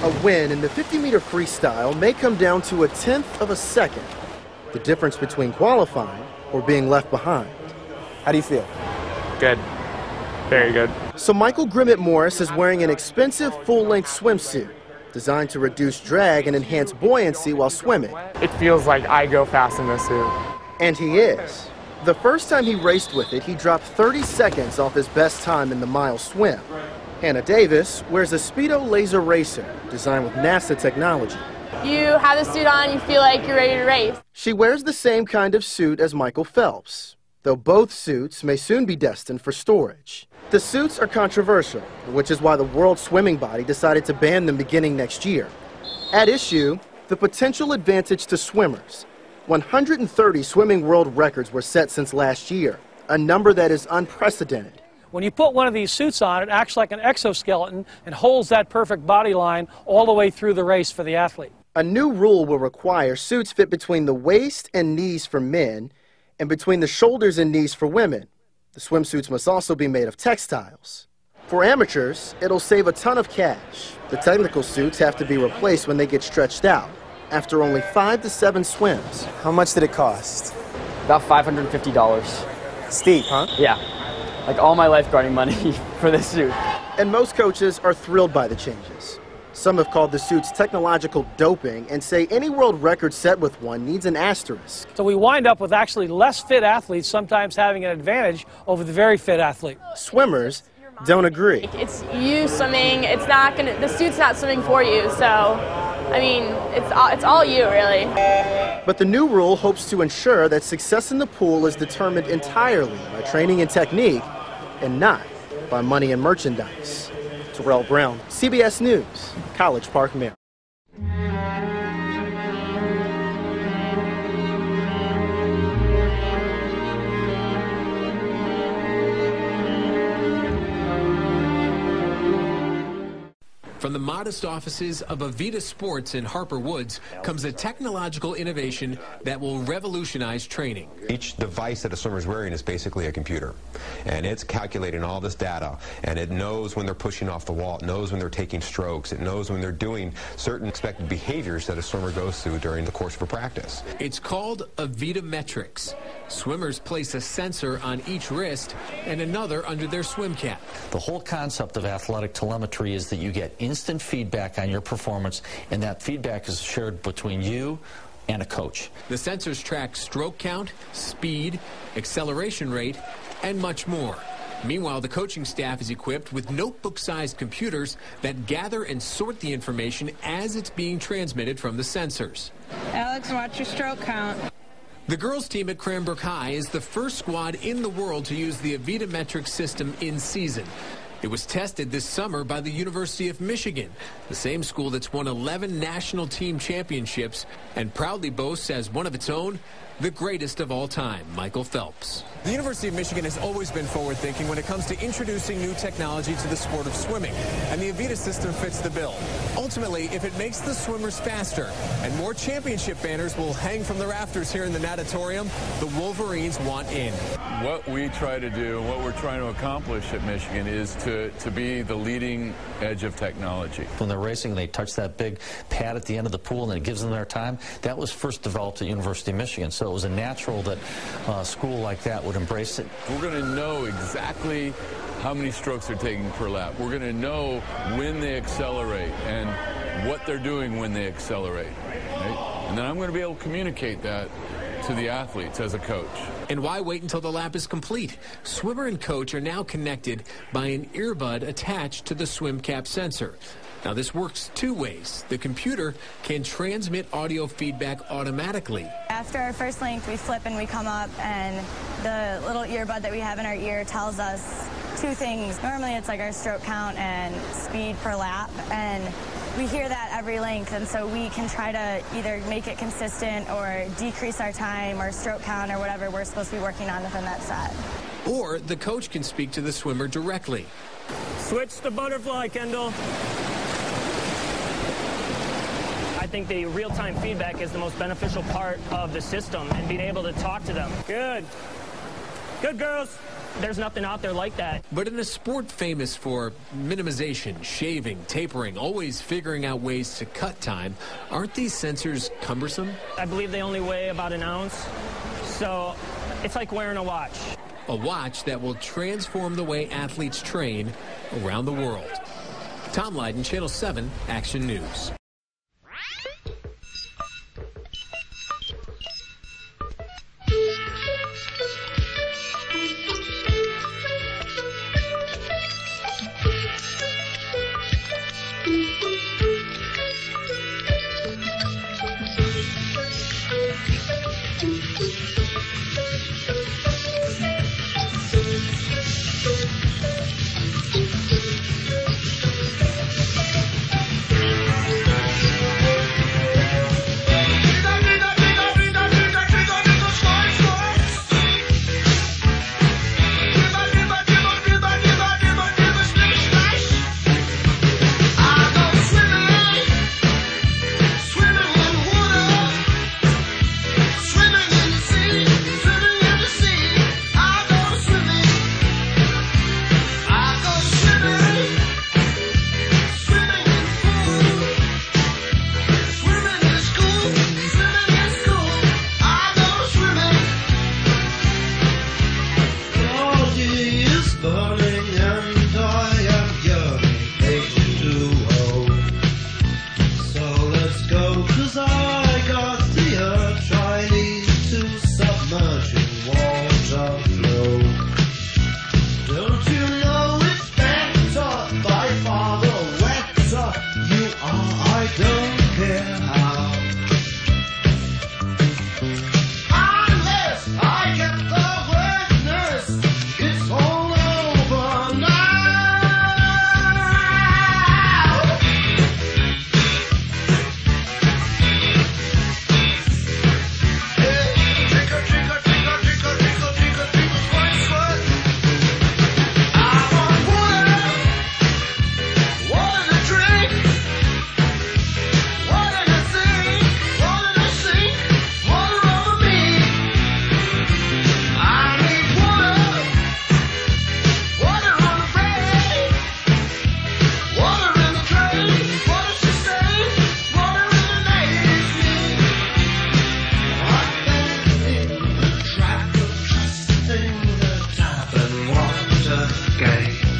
A win in the 50-meter freestyle may come down to a 1/10 of a second. The difference between qualifying or being left behind. How do you feel? Good. Very good. So Michael Grimmett Morris is wearing an expensive full-length swimsuit designed to reduce drag and enhance buoyancy while swimming. It feels like I go fast in this suit. And he is. The first time he raced with it, he dropped 30 seconds off his best time in the mile swim. Hannah Davis wears a Speedo Laser Racer designed with NASA technology. You have the suit on, you feel like you're ready to race. She wears the same kind of suit as Michael Phelps, though both suits may soon be destined for storage. The suits are controversial, which is why the World Swimming Body decided to ban them beginning next year. At issue, the potential advantage to swimmers. 130 swimming world records were set since last year, a number that is unprecedented. When you put one of these suits on, it acts like an exoskeleton and holds that perfect body line all the way through the race for the athlete. A new rule will require suits fit between the waist and knees for men and between the shoulders and knees for women. The swimsuits must also be made of textiles. For amateurs, it'll save a ton of cash. The technical suits have to be replaced when they get stretched out, after only 5 to 7 swims. How much did it cost? About $550. Steep, huh? Yeah. Like all my lifeguarding money for this suit. And most coaches are thrilled by the changes. Some have called the suits technological doping and say any world record set with one needs an asterisk. So we wind up with actually less fit athletes sometimes having an advantage over the very fit athlete. Swimmers don't agree. It's you swimming, the suit's not swimming for you, so, I mean, it's all you, really. But the new rule hopes to ensure that success in the pool is determined entirely by training and technique and not by money and merchandise. Terrell Brown, CBS News, College Park, Maryland. From the modest offices of Avita Sports in Harper Woods comes a technological innovation that will revolutionize training. Each device that a swimmer is wearing is basically a computer, and it's calculating all this data, and it knows when they're pushing off the wall, it knows when they're taking strokes, it knows when they're doing certain expected behaviors that a swimmer goes through during the course of a practice. It's called Avita Metrics. Swimmers place a sensor on each wrist and another under their swim cap. The whole concept of athletic telemetry is that you get instant feedback on your performance, and that feedback is shared between you and a coach. The sensors track stroke count, speed, acceleration rate, and much more. Meanwhile, the coaching staff is equipped with notebook-sized computers that gather and sort the information as it's being transmitted from the sensors. Alex, watch your stroke count. The girls' team at Cranbrook High is the first squad in the world to use the Avita Metrics system in season. It was tested this summer by the University of Michigan, the same school that's won 11 national team championships and proudly boasts as one of its own the greatest of all time, Michael Phelps. The University of Michigan has always been forward-thinking when it comes to introducing new technology to the sport of swimming, and the Avita system fits the bill. Ultimately, if it makes the swimmers faster and more championship banners will hang from the rafters here in the natatorium, the Wolverines want in. What we try to do and what we're trying to accomplish at Michigan is to be the leading edge of technology. When they're racing, they touch that big pad at the end of the pool and it gives them their time. That was first developed at University of Michigan, so it was a natural that a school like that would embrace it. We're going to know exactly how many strokes they're taking per lap. We're going to know when they accelerate and what they're doing when they accelerate. Right? And then I'm going to be able to communicate that to the athletes as a coach. And why wait until the lap is complete? Swimmer and coach are now connected by an earbud attached to the swim cap sensor. Now, this works two ways. The computer can transmit audio feedback automatically. After our first length, we flip and we come up, and the little earbud that we have in our ear tells us two things. Normally, it's like our stroke count and speed per lap, and we hear that every length, and so we can try to either make it consistent or decrease our time or stroke count or whatever we're supposed to be working on within that set. Or the coach can speak to the swimmer directly. Switch to butterfly, Kendall. I think the real-time feedback is the most beneficial part of the system, and being able to talk to them. Good. Good, girls. There's nothing out there like that. But in a sport famous for minimization, shaving, tapering, always figuring out ways to cut time, aren't these sensors cumbersome? I believe they only weigh about an ounce, so it's like wearing a watch. A watch that will transform the way athletes train around the world. Tom Lydon, Channel 7 Action News. Gay.